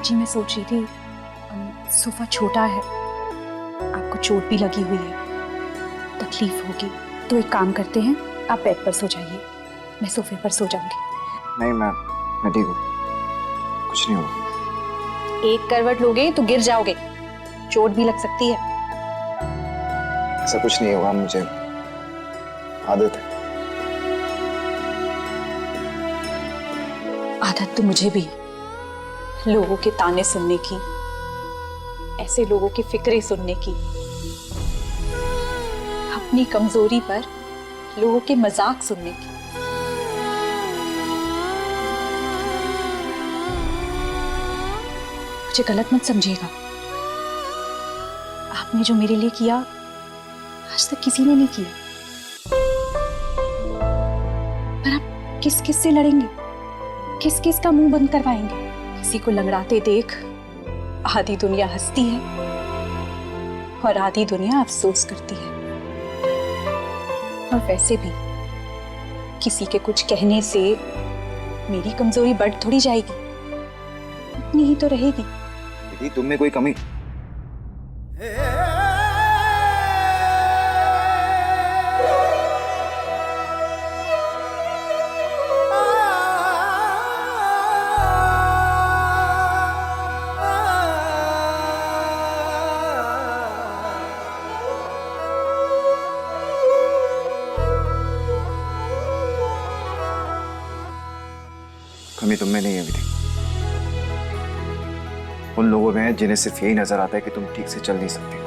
जी मैं सोच रही थी सोफा छोटा है, आपको चोट भी लगी हुई है, तकलीफ होगी, तो एक काम करते हैं, आप बेड पर सो जाइए, मैं सोफे पर सो जाऊंगी। नहीं, मैं ठीक हूँ, कुछ नहीं होगा। एक करवट लोगे तो गिर जाओगे, चोट भी लग सकती है। ऐसा कुछ नहीं होगा, मुझे आदत है। आदत तो मुझे भी है, लोगों के ताने सुनने की, ऐसे लोगों की फिक्रें सुनने की, अपनी कमजोरी पर लोगों के मजाक सुनने की। मुझे गलत मत समझिएगा, आपने जो मेरे लिए किया आज तक किसी ने नहीं किया। पर आप किस किस से लड़ेंगे, किस किस का मुंह बंद करवाएंगे? किसी को लंगड़ाते देख आधी दुनिया हंसती है और आधी दुनिया अफसोस करती है। और वैसे भी किसी के कुछ कहने से मेरी कमजोरी बढ़ थोड़ी जाएगी, उतनी ही तो रहेगी। दीदी, तुम में कोई कमी? कमी तुम में नहीं है विधि, उन लोगों में है जिन्हें सिर्फ यही नजर आता है कि तुम ठीक से चल नहीं सकती।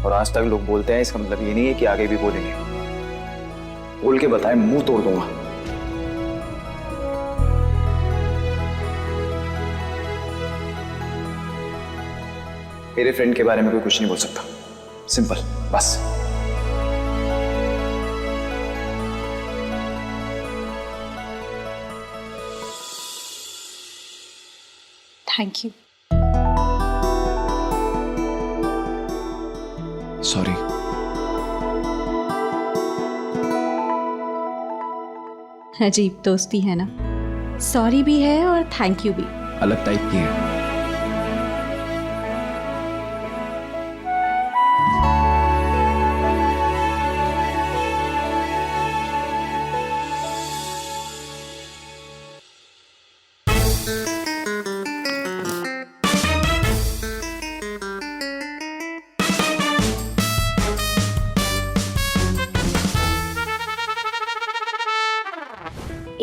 और आज तक लोग बोलते हैं, इसका मतलब ये नहीं है कि आगे भी बोलेंगे। बोल के बताए, मुंह तोड़ दूंगा। मेरे फ्रेंड के बारे में कोई कुछ नहीं बोल सकता, सिंपल, बस। Thank you. सॉरी। अजीब दोस्ती है ना, सॉरी भी है और थैंक यू भी। अलग टाइप की है।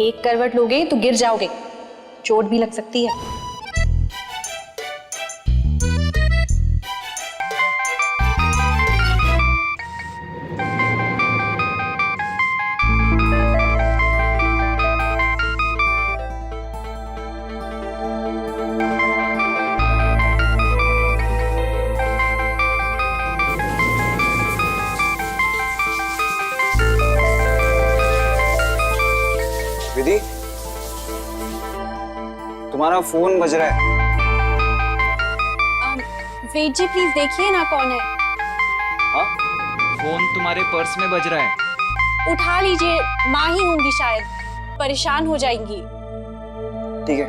एक करवट लोगे तो गिर जाओगे, चोट भी लग सकती है। विधि, तुम्हारा फोन बज रहा है। वेट जी, प्लीज देखिए ना कौन है। हाँ? फोन तुम्हारे पर्स में बज रहा है। उठा लीजिए, माँ ही होंगी शायद, परेशान हो जाएंगी। ठीक है।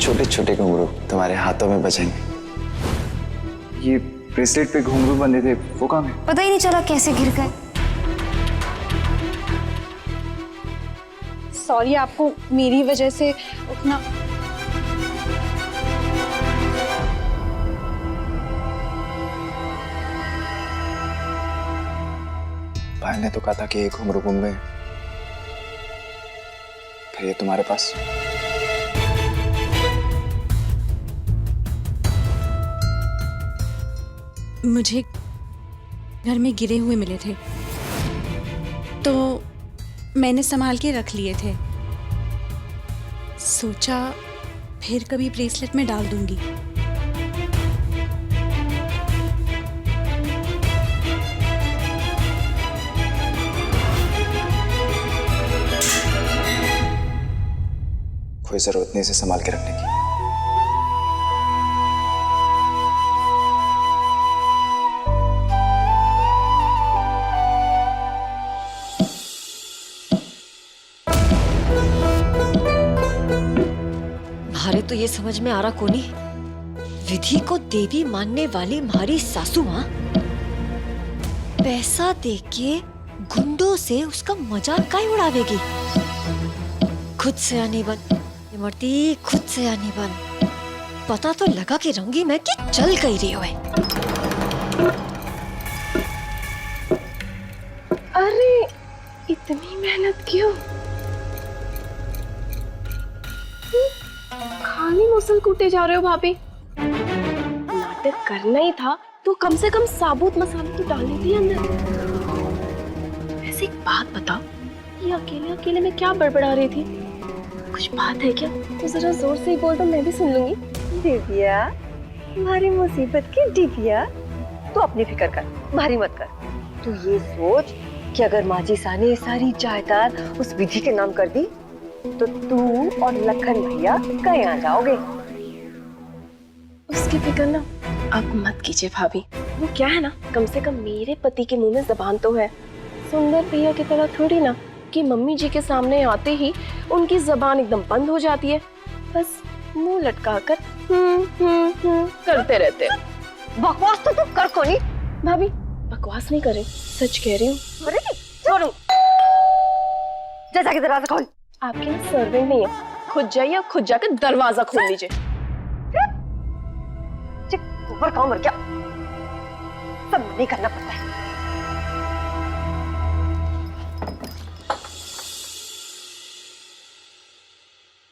छोटे छोटे घुंघरू तुम्हारे हाथों में बजेंगे। ये ब्रेसलेट पे घुंघरू बंधे थे, वो कहाँ है? पता ही नहीं चला कैसे गिर गए। सॉरी, आपको मेरी वजह से उठना। भाई ने तो कहा था कि ये घुंघरू गुम गए, फिर ये तुम्हारे पास। मुझे घर में गिरे हुए मिले थे, तो मैंने संभाल के रख लिए थे, सोचा फिर कभी ब्रेसलेट में डाल दूंगी। कोई जरूरत नहीं इसे संभाल के रखने की। हमारे तो ये समझ में आ रहा कोनी, विधि को देवी मानने वाली हमारी सासू माँ पैसा देके गुंडों से उसका मजाक काहे उड़ावेगी। खुद से आनी बन इमरती, खुद से आनी बन। पता तो लगा कि रंगी मैं कि चल गई रही है। अरे इतनी मेहनत क्यों? खाली मुसल कूटे जा रहे हो भाभी। नाटक करना ही था तो कम से कम साबुत मसाले तो डालने थे अंदर। वैसे एक बात बताओ, ये अकेले अकेले में क्या बड़बड़ा रही थी? कुछ बात है क्या? तो जरा जोर से ही बोल दो, मैं भी सुन लूंगी। दिव्या, तुम्हारी मुसीबत की दिव्या, तू अपनी फिक्र कर, भारी मत कर। तू ये सोच कि अगर माजी सा ने सारी जायदाद उस विधि के नाम कर दी तो तू और लखन भैया कहीं आ जाओगे। उसकी फिक्र ना अब मत कीजिए भाभी। वो क्या है ना, कम से कम मेरे पति के मुंह में जबान तो है। सुंदर भैया की तरह थोड़ी ना कि मम्मी जी के सामने आते ही उनकी जबान एकदम बंद हो जाती है, बस मुंह लटका कर करते रहते। बकवास तो तू कर कोनी। भाभी बकवास नहीं करे, सच कह रही हूँ। अरे छोड़ू, जैसा कि दरवाजा खोल। आपके यहाँ सर्वेंट नहीं है, खुद जाइए, खुद जाकर दरवाजा खोल लीजिए। ऊपर काम और क्या सब नहीं करना पड़ता है।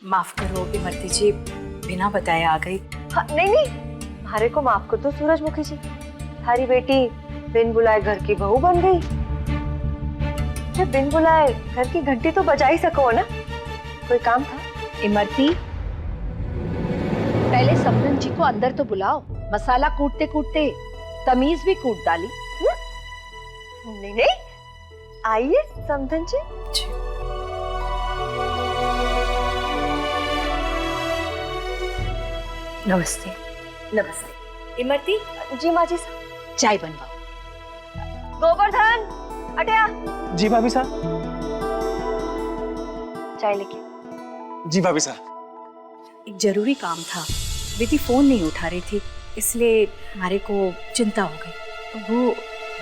माफ करो इमरती जी, बिना बताए आ गई। हाँ, नहीं, हमारे को माफ कर दो सूरजमुखी जी। हमारी बेटी बिन बुलाए घर की बहू बन गई। जब बिन बुलाए घर की घंटी तो बजा ही सको ना। कोई काम था? इमरती, पहले समधन जी को अंदर तो बुलाओ। मसाला कूटते कूटते तमीज भी कूट डाली। नहीं, आइए समधन जी। नमस्ते। नमस्ते। इमरती, जी माजी साहब। चाय बनवाओ। गोवर्धन, अटया। जी भाभी साहब। चाय लेके। जी भाभी साहब। एक जरूरी काम था, विधि फोन नहीं उठा रही थी, इसलिए हमारे को चिंता हो गई। वो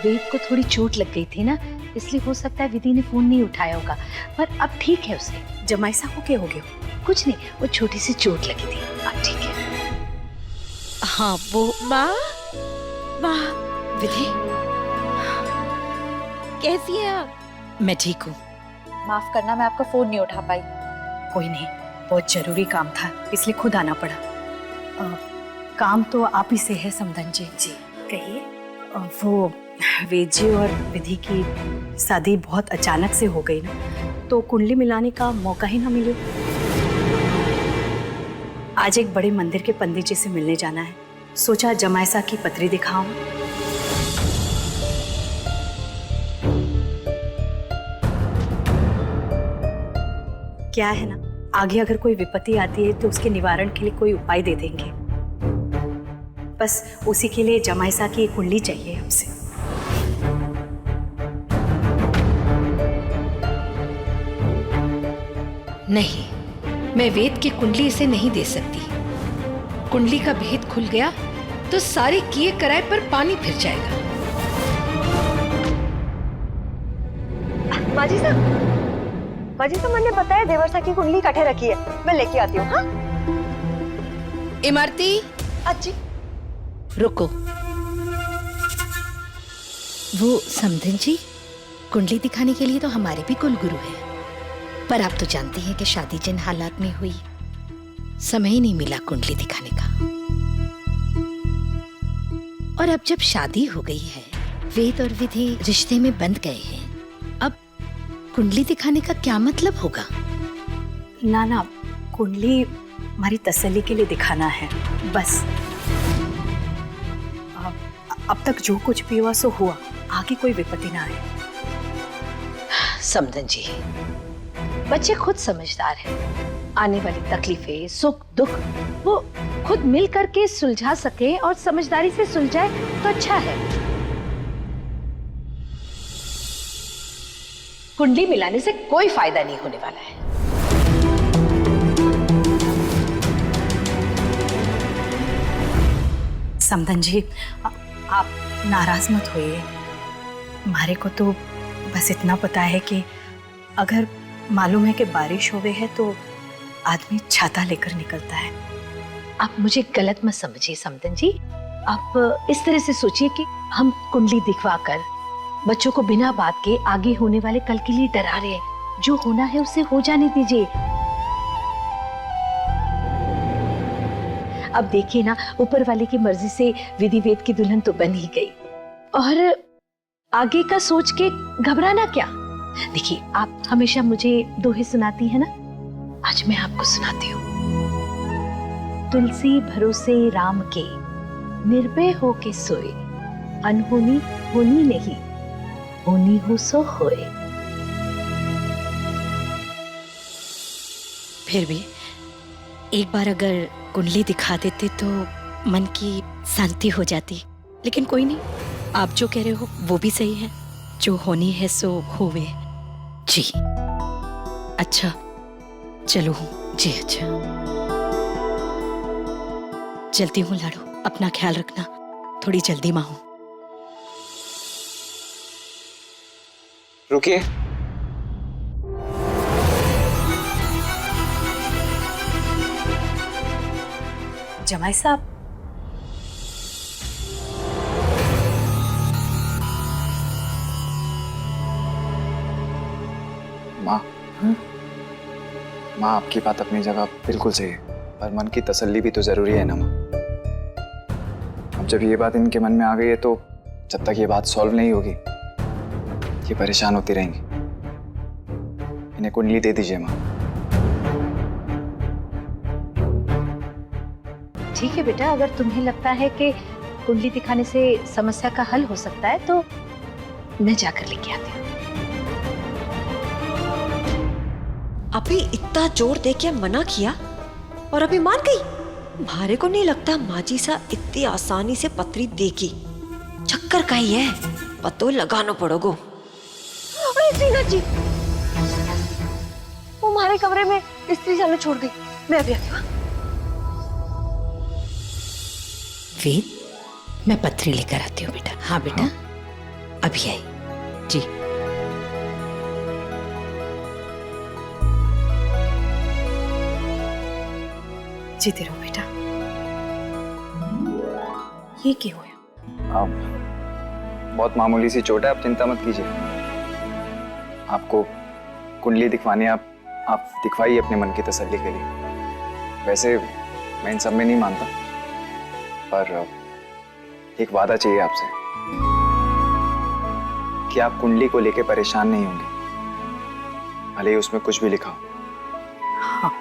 वेद को थोड़ी चोट लग गई थी ना, इसलिए हो सकता है विधि ने फोन नहीं उठाया होगा, पर अब ठीक है उसे। जमाईसा हो के हो गयो? कुछ नहीं, वो छोटी सी चोट लगी थी, अब ठीक है। हाँ वो माँ, विधि कैसी है आप? मैं ठीक हूँ। माफ करना, मैं आपका फोन नहीं उठा पाई। कोई नहीं, बहुत जरूरी काम था, इसलिए खुद आना पड़ा। काम तो आप ही से है समधन जी। जी कहिए। वो वेद जी और विधि की शादी बहुत अचानक से हो गई ना, तो कुंडली मिलाने का मौका ही ना मिले। आज एक बड़े मंदिर के पंडित जी से मिलने जाना है, सोचा जमाईसा की पत्री दिखाऊं। क्या है ना, आगे अगर कोई विपत्ति आती है तो उसके निवारण के लिए कोई उपाय दे देंगे। बस उसी के लिए जमाईसा की एक कुंडली चाहिए हमसे। नहीं, मैं वेद की कुंडली इसे नहीं दे सकती। कुंडली का भेद खुल गया तो सारे किए कराए पर पानी फिर जाएगा। माजी साहब मैंने बताया देवरसा की कुंडली कटे रखी है, मैं लेके आती हूँ। हाँ इमरती, अच्छी रुको। वो समधन जी, कुंडली दिखाने के लिए तो हमारे भी कुल गुरु हैं, पर आप तो जानती हैं कि शादी जिन हालात में हुई, समय ही नहीं मिला कुंडली दिखाने का। और अब जब शादी हो गई है, वेद और विधि रिश्ते में बंध गए हैं, अब कुंडली दिखाने का क्या मतलब होगा? ना ना, कुंडली हमारी तसल्ली के लिए दिखाना है बस। अब तक जो कुछ भी हुआ सो हुआ, आगे कोई विपत्ति ना आए। समधन जी, बच्चे खुद समझदार हैं। आने वाली तकलीफें, सुख दुख वो खुद मिल करके सुलझा सके और समझदारी से सुलझाए तो अच्छा है। कुंडली मिलाने से कोई फायदा नहीं होने वाला है। समधन जी, आप नाराज मत होइए। हमारे को तो बस इतना पता है कि अगर मालूम है कि बारिश होवे है तो आदमी छाता लेकर निकलता है। आप मुझे गलत मत समझिए समधन जी। आप इस तरह से सोचिए कि हम कुंडली दिखवाकर बच्चों को बिना बात के आगे होने वाले कल के लिए डरा रहे हैं। जो होना है उसे हो जाने दीजिए। अब देखिए ना, ऊपर वाले की मर्जी से विधि वेद की दुल्हन तो बन ही गई, और आगे का सोच के घबराना क्या। देखिए, आप हमेशा मुझे दोहे सुनाती है ना, आज मैं आपको सुनाती हूँ। तुलसी भरोसे राम के, निर्भय हो के सोए, अनहोनी होनी नहीं, होनी हो सो होए। फिर भी एक बार अगर कुंडली दिखा देते तो मन की शांति हो जाती। लेकिन कोई नहीं, आप जो कह रहे हो वो भी सही है। जो होनी है सो होवे। जी अच्छा, चलो जी। अच्छा, चलती हूँ लाडो, अपना ख्याल रखना, थोड़ी जल्दी में हूँ। रुकिए। जमाई साहब, माँ, माँ आपकी बात अपनी जगह बिल्कुल सही है, पर मन की तसल्ली भी तो जरूरी है ना माँ। अब जब ये बात इनके मन में आ गई है तो जब तक ये बात सॉल्व नहीं होगी ये परेशान होती रहेंगी। इन्हें कुंडली दे दीजिए माँ। ठीक है बेटा, अगर तुम्हें लगता है कि कुंडली दिखाने से समस्या का हल हो सकता है तो मैं जाकर लेके आती हूँ। अभी इतना जोर दे के मना किया और अभी मान गई। भारे को नहीं लगता माजी सा इतनी आसानी से पत्री देगी। चक्कर का ही है, पतो लगाना पड़ोगो। अरे सीना जी, वो हमारे कमरे में स्त्री जाना छोड़ गई। मैं अभी आती हूँ। वेद, मैं पत्री लेकर आती हूँ बेटा। हाँ बेटा, अभी आई जी। जीते रहो बेटा। ये क्या हुआ? बहुत मामूली सी चोट है, आप चिंता मत कीजिए। आपको कुंडली दिखवानी है, आप दिखवाइए अपने मन की तसल्ली के लिए। वैसे मैं इन सब में नहीं मानता, पर एक वादा चाहिए आपसे कि आप कुंडली को लेकर परेशान नहीं होंगे, भले ही उसमें कुछ भी लिखा हो। हाँ।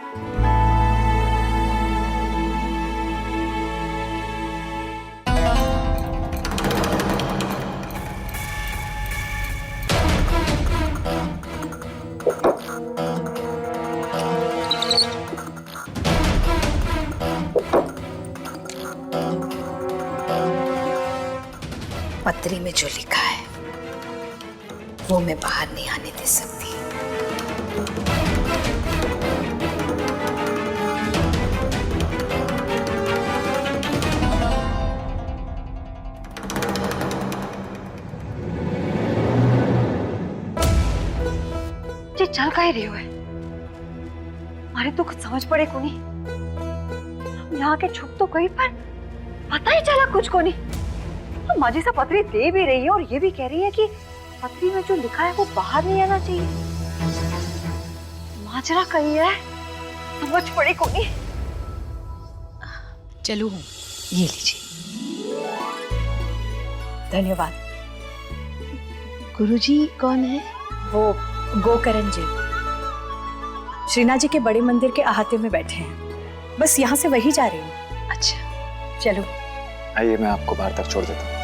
पत्री में जो लिखा है वो मैं बाहर नहीं आने दे सकती। ये चल का ही रही है। हमारे तो कुछ समझ पड़े को नहीं। हम यहाँ के छुप तो गई पर पता ही चला कुछ को नहीं। माजी सा पत्री दे भी रही है और ये भी कह रही है कि पत्री में जो लिखा है वो बाहर नहीं आना चाहिए। माजरा कही है, समझ पड़े को नहीं। चलो ये लीजिए। धन्यवाद। गुरुजी कौन है? वो गोकरण जी श्रीनाथ जी के बड़े मंदिर के अहाते में बैठे हैं, बस यहाँ से वही जा रही हूँ। अच्छा, चलो। आइए, मैं आपको बाहर तक छोड़ देता हूँ।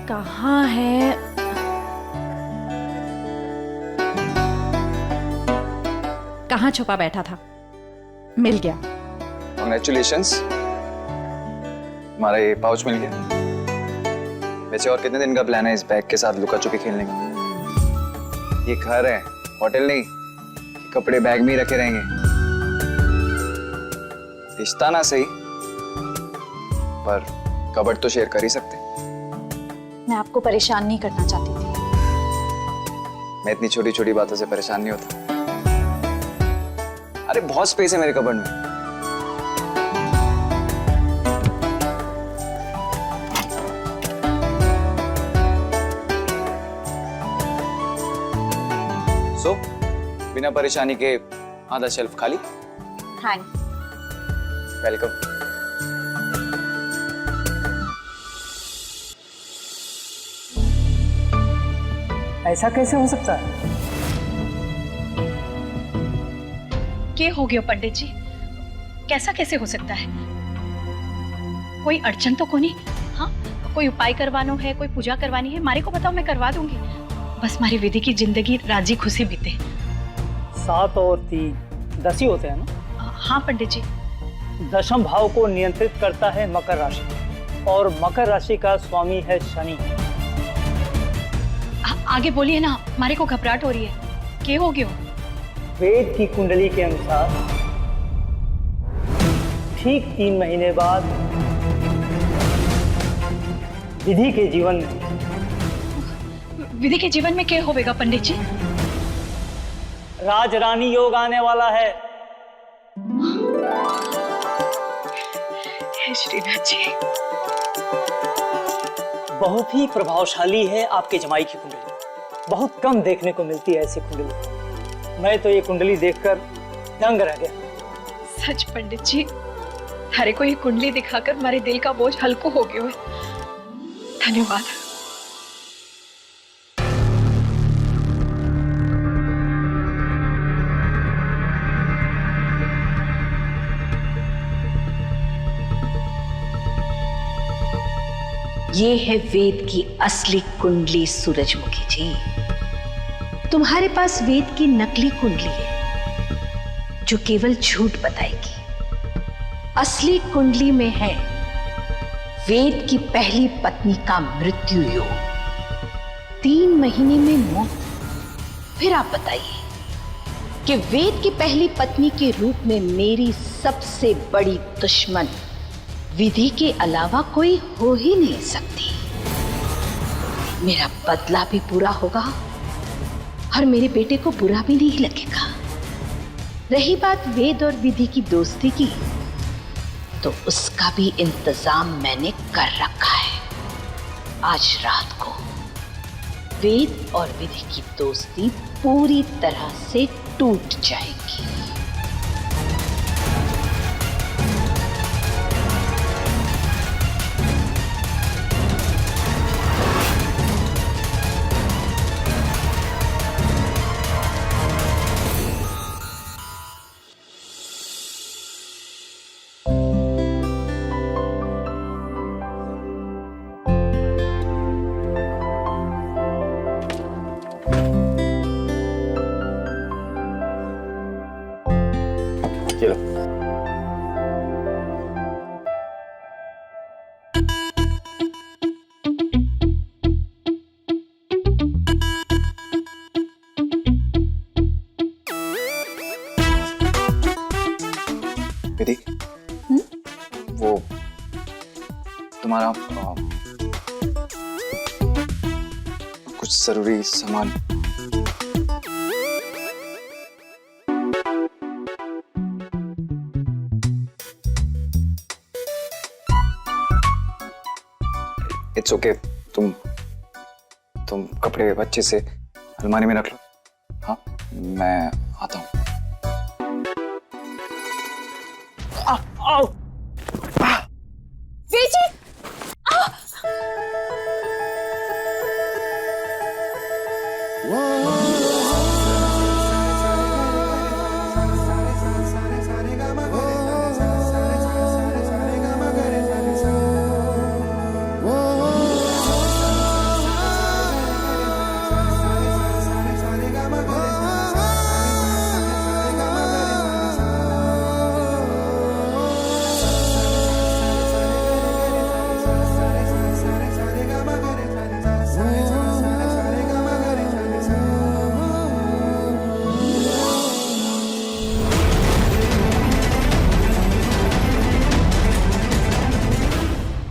कहाँ है? कहाँ छुपा बैठा था? मिल गया। Congratulations, हमारा ये पाउच मिल गया। वैसे और कितने दिन का प्लान है इस बैग के साथ लुका छुपी खेलने का? ये घर है, होटल नहीं कि कपड़े बैग में ही रखे रहेंगे। रिश्ता ना सही, पर कबर्ड तो शेयर कर ही सकते। मैं आपको परेशान नहीं करना चाहती थी। मैं इतनी छोटी छोटी बातों से परेशान नहीं होता। अरे बहुत स्पेस है मेरे कबर्ड में। सो बिना परेशानी के आधा शेल्फ खाली। थैंक्स। वेलकम। ऐसा कैसे हो सकता है? क्या हो गया पंडित जी? कैसा कैसे हो सकता है? कोई अड़चन तो कोनी? हाँ, कोई उपाय करवानो है, कोई पूजा करवानी है, मारे को बताओ, मैं करवा दूंगी। बस हमारी विधि की जिंदगी राजी खुशी बीते। 7 और 3 10 ही होते हैं ना? हाँ पंडित जी। दशम भाव को नियंत्रित करता है मकर राशि, और मकर राशि का स्वामी है शनि। आगे बोलिए ना, हमारे को घबराहट हो रही है। क्या हो गया? वेद की कुंडली के अनुसार ठीक 3 महीने बाद विधि के जीवन में क्या होगा पंडित जी? राजरानी योग आने वाला है। हे श्रीनाथ जी। बहुत ही प्रभावशाली है आपके जमाई की कुंडली। बहुत कम देखने को मिलती है ऐसी कुंडली। मैं तो ये कुंडली देखकर दंग रह गया। सच पंडित जी, थारे को ये कुंडली दिखाकर हमारे दिल का बोझ हल्का हो गया है। धन्यवाद। ये है वेद की असली कुंडली सूरजमुखी जी। तुम्हारे पास वेद की नकली कुंडली है जो केवल झूठ बताएगी। असली कुंडली में है वेद की पहली पत्नी का मृत्यु योग, 3 महीने में मौत। फिर आप बताइए कि वेद की पहली पत्नी के रूप में मेरी सबसे बड़ी दुश्मन विधि के अलावा कोई हो ही नहीं सकती। मेरा बदला भी पूरा होगा और मेरे बेटे को बुरा भी नहीं लगेगा। रही बात वेद और विधि की दोस्ती की, तो उसका भी इंतजाम मैंने कर रखा है। आज रात को वेद और विधि की दोस्ती पूरी तरह से टूट जाएगी। चलो। विधि, वो तुम्हारा कुछ जरूरी सामान। इट्स ओके, तुम कपड़े अच्छे से अलमारी में रख लो। हाँ, मैं